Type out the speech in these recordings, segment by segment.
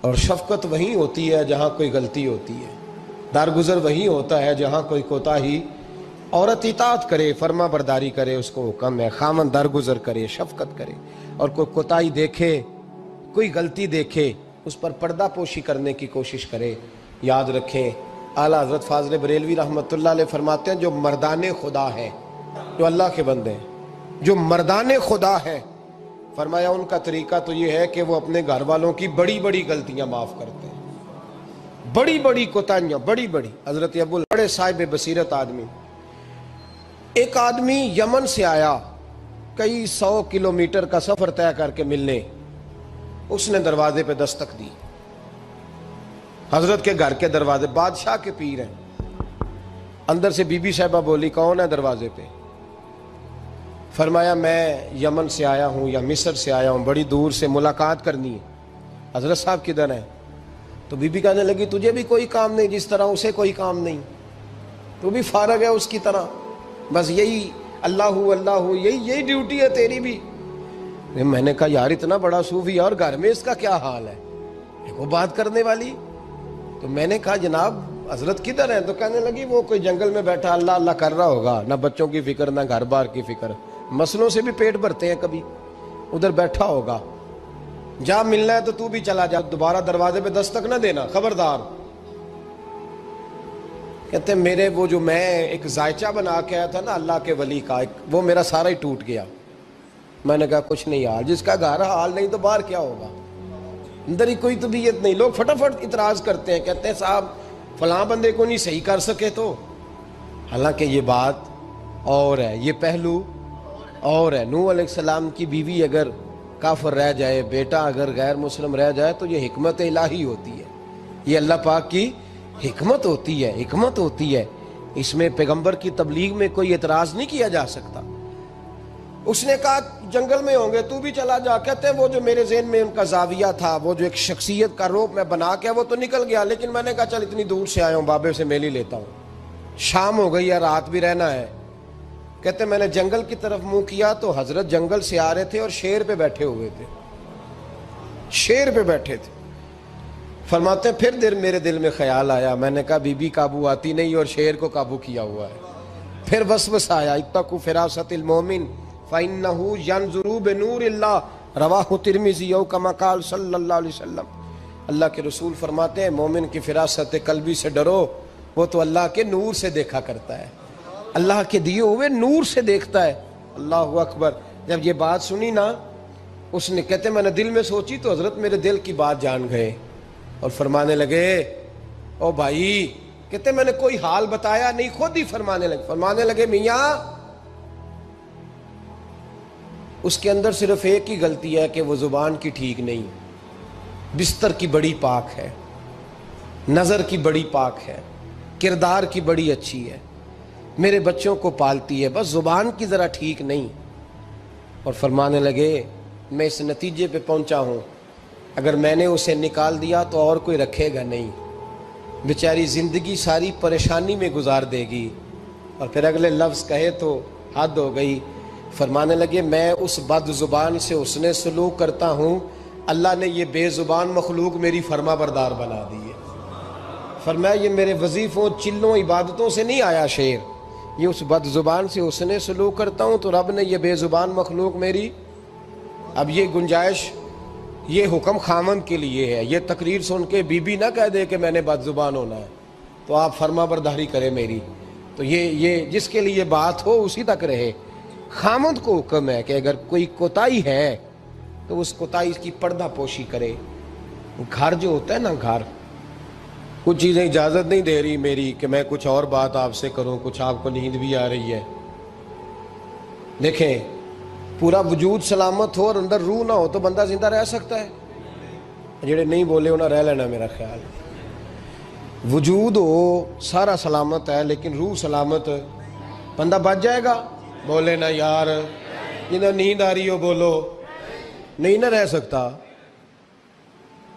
اور شفقت وہیں ہوتی ہے جہاں کوئی غلطی ہوتی ہے، درگزر وہیں ہوتا ہے جہاں کوئی کوتاہی۔ عورت اطاعت کرے، فرما برداری کرے، اس کو حکم ہے، خامن درگزر کرے، شفقت کرے، اور کوئی کوتاہی دیکھے، کوئی غلطی دیکھے، اس پر پردہ پوشی کرنے کی کوشش کرے۔ یاد رکھیں اعلیٰ حضرت فاضل بریلوی رحمۃ اللہ علیہ فرماتے ہیں جو مردان خدا ہے، جو اللہ کے بندے ہیں، جو مردان خدا ہے، فرمایا ان کا طریقہ تو یہ ہے کہ وہ اپنے گھر والوں کی بڑی بڑی غلطیاں معاف کرتے ہیں، بڑی بڑی کوتاہیاں، بڑی بڑی۔ حضرت ابو بڑے صاحب بصیرت آدمی، ایک آدمی یمن سے آیا کئی 100 کلومیٹر کا سفر طے کر کے ملنے، اس نے دروازے پہ دستک دی، حضرت کے گھر کے دروازے، بادشاہ کے پیر ہیں۔ اندر سے بی بی صاحبہ بولی کون ہے دروازے پہ؟ فرمایا میں یمن سے آیا ہوں یا مصر سے آیا ہوں، بڑی دور سے ملاقات کرنی ہے۔ حضرت صاحب کدھر ہیں؟ تو بی بی کہنے لگی تجھے بھی کوئی کام نہیں جس طرح اسے کوئی کام نہیں، تو بھی فارغ ہے اس کی طرح، بس یہی اللہ یہی ڈیوٹی ہے تیری بھی۔ میں نے کہا یار اتنا بڑا صوفی اور گھر میں اس کا کیا حال ہے، وہ بات کرنے والی۔ تو میں نے کہا جناب حضرت کدھر ہیں؟ تو کہنے لگی وہ کوئی جنگل میں بیٹھا اللہ اللہ کر رہا ہوگا، نہ بچوں کی فکر نہ گھر بار کی فکر، مسئلوں سے بھی پیٹ بھرتے ہیں کبھی، ادھر بیٹھا ہوگا، جا ملنا ہے تو تو بھی چلا جا، دوبارہ دروازے پہ دستک نہ دینا، خبردار۔ کہتے ہیں میرے وہ جو میں ایک ذائچہ بنا کے آیا تھا نا اللہ کے ولی کا، وہ میرا سارا ہی ٹوٹ گیا۔ میں نے کہا کچھ نہیں حال، جس کا گھر حال نہیں تو باہر کیا ہوگا، اندر ہی کوئی طبیعت نہیں۔ لوگ فٹافٹ اعتراض کرتے ہیں، کہتے ہیں صاحب فلاں بندے کو نہیں صحیح کر سکے تو، حالانکہ یہ بات اور ہے، یہ پہلو اور ہے۔ نوح علیہ السلام کی بیوی اگر کافر رہ جائے، بیٹا اگر غیر مسلم رہ جائے تو یہ حکمت الہی ہوتی ہے، یہ اللہ پاک کی حکمت ہوتی ہے، حکمت ہوتی ہے۔ اس میں پیغمبر کی تبلیغ میں کوئی اعتراض نہیں کیا جا سکتا۔ اس نے کہا جنگل میں ہوں گے تو بھی چلا جا۔ کہتے ہیں وہ جو میرے ذہن میں ان کا زاویہ تھا، وہ جو ایک شخصیت کا روپ میں بنا کے وہ تو نکل گیا، لیکن میں نے کہا چل اتنی دور سے آیا ہوں بابے سے میل ہی لیتا ہوں، شام ہو گئی ہے رات بھی رہنا ہے۔ کہتے ہیں میں نے جنگل کی طرف منہ کیا تو حضرت جنگل سے آ رہے تھے اور شیر پہ بیٹھے ہوئے تھے، شیر پہ بیٹھے تھے۔ فرماتے ہیں پھر میرے دل میں خیال آیا، میں نے کہا بی بی قابو آتی نہیں اور شیر کو قابو کیا ہوا ہے۔ پھر وسوسہ آیا اتقوا فراست المومن فإنه ينظر بنور اللہ، رواہ ترمذی او کما قال صلی اللہ علیہ وسلم۔ اللہ کے رسول فرماتے ہیں مومن کی فراست قلبی سے ڈرو، وہ تو اللہ کے نور سے دیکھا کرتا ہے، اللہ کے دیے ہوئے نور سے دیکھتا ہے۔ اللہ اکبر۔ جب یہ بات سنی نا، اس نے کہتے میں نے دل میں سوچی تو حضرت میرے دل کی بات جان گئے اور فرمانے لگے او بھائی، کہتے میں نے کوئی حال بتایا نہیں، خود ہی فرمانے لگے میاں اس کے اندر صرف ایک ہی غلطی ہے کہ وہ زبان کی ٹھیک نہیں، بستر کی بڑی پاک ہے، نظر کی بڑی پاک ہے، کردار کی بڑی اچھی ہے، میرے بچوں کو پالتی ہے، بس زبان کی ذرا ٹھیک نہیں۔ اور فرمانے لگے میں اس نتیجے پہ پہنچا ہوں اگر میں نے اسے نکال دیا تو اور کوئی رکھے گا نہیں، بیچاری زندگی ساری پریشانی میں گزار دے گی۔ اور پھر اگلے لفظ کہے تو حد ہو گئی۔ فرمانے لگے میں اس بد زبان سے اس نے سلوک کرتا ہوں، اللہ نے یہ بے زبان مخلوق میری فرما بردار بنا دی ہے۔ فرمایا یہ میرے وظیفوں چلوں عبادتوں سے نہیں آیا شعر، یہ اس بد زبان سے اس نے سلوک کرتا ہوں تو رب نے یہ بے زبان مخلوق میری۔ اب یہ گنجائش، یہ حکم خامن کے لیے ہے، یہ تقریر سن کے بی بی نہ کہہ دے کہ میں نے بد زبان ہونا ہے تو آپ فرما برداری کرے میری، تو یہ جس کے لیے بات ہو اسی تک رہے۔ خامد کو حکم ہے کہ اگر کوئی کوتاہی ہے تو اس کوتاہی کی پردہ پوشی کرے۔ گھر جو ہوتا ہے نا، گھر کچھ چیزیں اجازت نہیں دے رہی میری کہ میں کچھ اور بات آپ سے کروں، کچھ آپ کو نیند بھی آ رہی ہے۔ دیکھیں پورا وجود سلامت ہو اور اندر روح نہ ہو تو بندہ زندہ رہ سکتا ہے؟ جڑے نہیں بولے انہیں رہ لینا میرا خیال۔ وجود ہو سارا سلامت ہے لیکن روح سلامت، بندہ بچ جائے گا؟ بولے نا یار، جنہیں نیند آ رہی ہو بولو، نہیں نہ رہ سکتا۔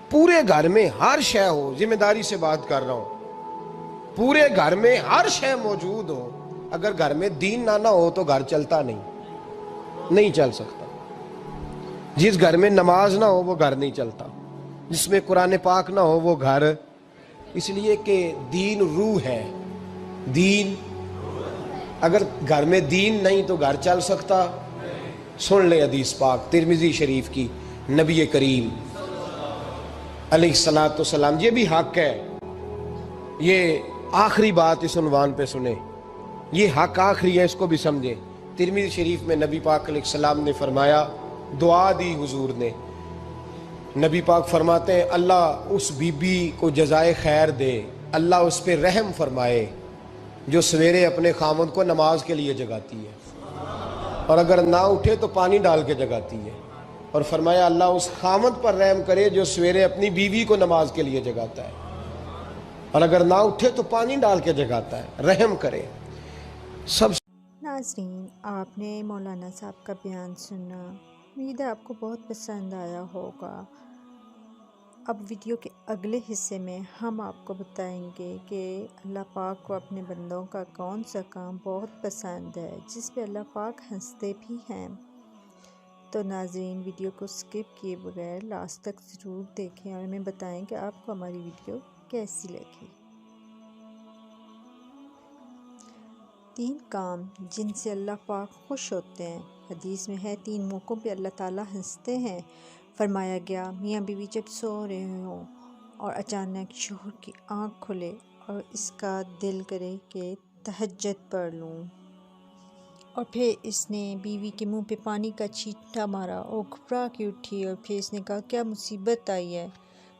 پورے گھر میں ہر شے ہو، ذمہ داری سے بات کر رہا ہوں، پورے گھر میں ہر شے موجود ہو، اگر گھر میں دین نہ ہو تو گھر چلتا نہیں چل سکتا۔ جس گھر میں نماز نہ ہو وہ گھر نہیں چلتا۔ جس میں قرآن پاک نہ ہو وہ گھر، اس لیے کہ دین روح ہے. دین، اگر گھر میں دین نہیں تو گھر چل سکتا؟ سن لے حدیث پاک ترمذی شریف کی، نبی کریم علیہ الصلوۃ والسلام، یہ بھی حق ہے. یہ آخری بات اس عنوان پہ سنیں، یہ حق آخری ہے، اس کو بھی سمجھیں. ترمذی شریف میں نبی پاک علیہ السلام نے فرمایا، دعا دی حضور نے. نبی پاک فرماتے ہیں اللہ اس بی بی کو جزائے خیر دے، اللہ اس پہ رحم فرمائے جو سویرے اپنے خامند کو نماز کے لیے جگاتی ہے، اور اگر نہ اٹھے تو پانی ڈال کے جگاتی ہے. اور فرمایا اللہ اس خامند پر رحم کرے جو سویرے اپنی بیوی کو نماز کے لیے جگاتا ہے، اور اگر نہ اٹھے تو پانی ڈال کے جگاتا ہے. رحم کرے. سب ناظرین، آپ نے مولانا صاحب کا بیان سنا، امید ہے آپ کو بہت پسند آیا ہوگا. اب ویڈیو کے اگلے حصے میں ہم آپ کو بتائیں گے کہ اللہ پاک کو اپنے بندوں کا کون سا کام بہت پسند ہے جس پہ اللہ پاک ہنستے بھی ہیں. تو ناظرین، ویڈیو کو سکپ کیے بغیر لاسٹ تک ضرور دیکھیں اور ہمیں بتائیں کہ آپ کو ہماری ویڈیو کیسی لگی. 3 کام جن سے اللہ پاک خوش ہوتے ہیں. حدیث میں ہے 3 موقعوں پہ اللہ تعالیٰ ہنستے ہیں. فرمایا گیا میاں بیوی جب سو رہے ہوں اور اچانک شوہر کی آنکھ کھلے اور اس کا دل کرے کہ تہجد پڑھ لوں، اور پھر اس نے بیوی کے منہ پہ پانی کا چھینٹا مارا اور گھبرا کے اٹھی، اور پھر اس نے کہا کیا مصیبت آئی ہے؟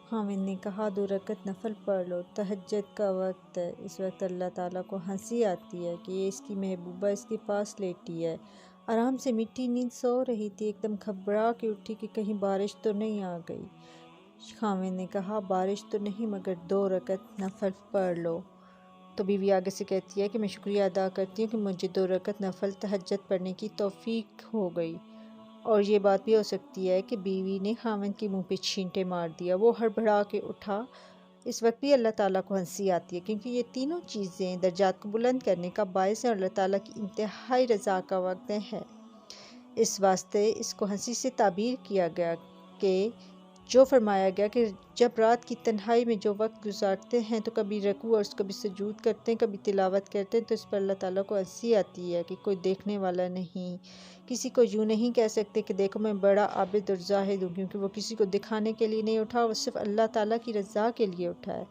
خاوند نے کہا 2 رکعت نفل پڑھ لو، تہجد کا وقت ہے. اس وقت اللہ تعالیٰ کو ہنسی آتی ہے کہ یہ اس کی محبوبہ اس کے پاس لیٹی ہے، آرام سے میٹھی نیند سو رہی تھی، ایک دم گھبرا کے اٹھی کہ کہیں بارش تو نہیں آ گئی. خاوند نے کہا بارش تو نہیں مگر 2 رکعت نفل پڑھ لو. تو بیوی آگے سے کہتی ہے کہ میں شکریہ ادا کرتی ہوں کہ مجھے 2 رکعت نفل تہجد پڑھنے کی توفیق ہو گئی. اور یہ بات بھی ہو سکتی ہے کہ بیوی نے خاوند کے منہ پہ چھینٹے مار دیا، وہ ہڑبڑا کے اٹھا. اس وقت بھی اللہ تعالیٰ کو ہنسی آتی ہے کیونکہ یہ تینوں چیزیں درجات کو بلند کرنے کا باعث ہیں اور اللہ تعالیٰ کی انتہائی رضا کا وقت ہے. اس واسطے اس کو ہنسی سے تعبیر کیا گیا کہ جو فرمایا گیا کہ جب رات کی تنہائی میں جو وقت گزارتے ہیں تو کبھی رکوع اور کبھی سجود کرتے ہیں، کبھی تلاوت کرتے ہیں، تو اس پر اللہ تعالیٰ کو ہنسی آتی ہے کہ کوئی دیکھنے والا نہیں. کسی کو یوں نہیں کہہ سکتے کہ دیکھو میں بڑا عابد اور زاہد ہوں، کیونکہ وہ کسی کو دکھانے کے لیے نہیں اٹھا، وہ صرف اللہ تعالیٰ کی رضا کے لیے اٹھا ہے.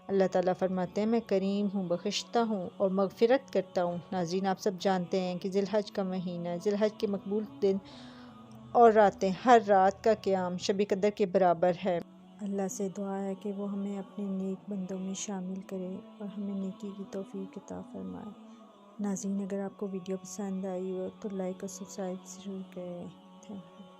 اللہ تعالیٰ فرماتے ہیں میں کریم ہوں، بخشتا ہوں اور مغفرت کرتا ہوں. ناظرین، آپ سب جانتے ہیں کہ ذی الحج کا مہینہ ہے، ذی الحج کے مقبول دن اور راتیں، ہر رات کا قیام شب قدر کے برابر ہے. اللہ سے دعا ہے کہ وہ ہمیں اپنے نیک بندوں میں شامل کرے اور ہمیں نیکی کی توفیق عطا فرمائے. ناظرین، اگر آپ کو ویڈیو پسند آئی ہو تو لائک اور سبسکرائب ضرور کریں. Thank you.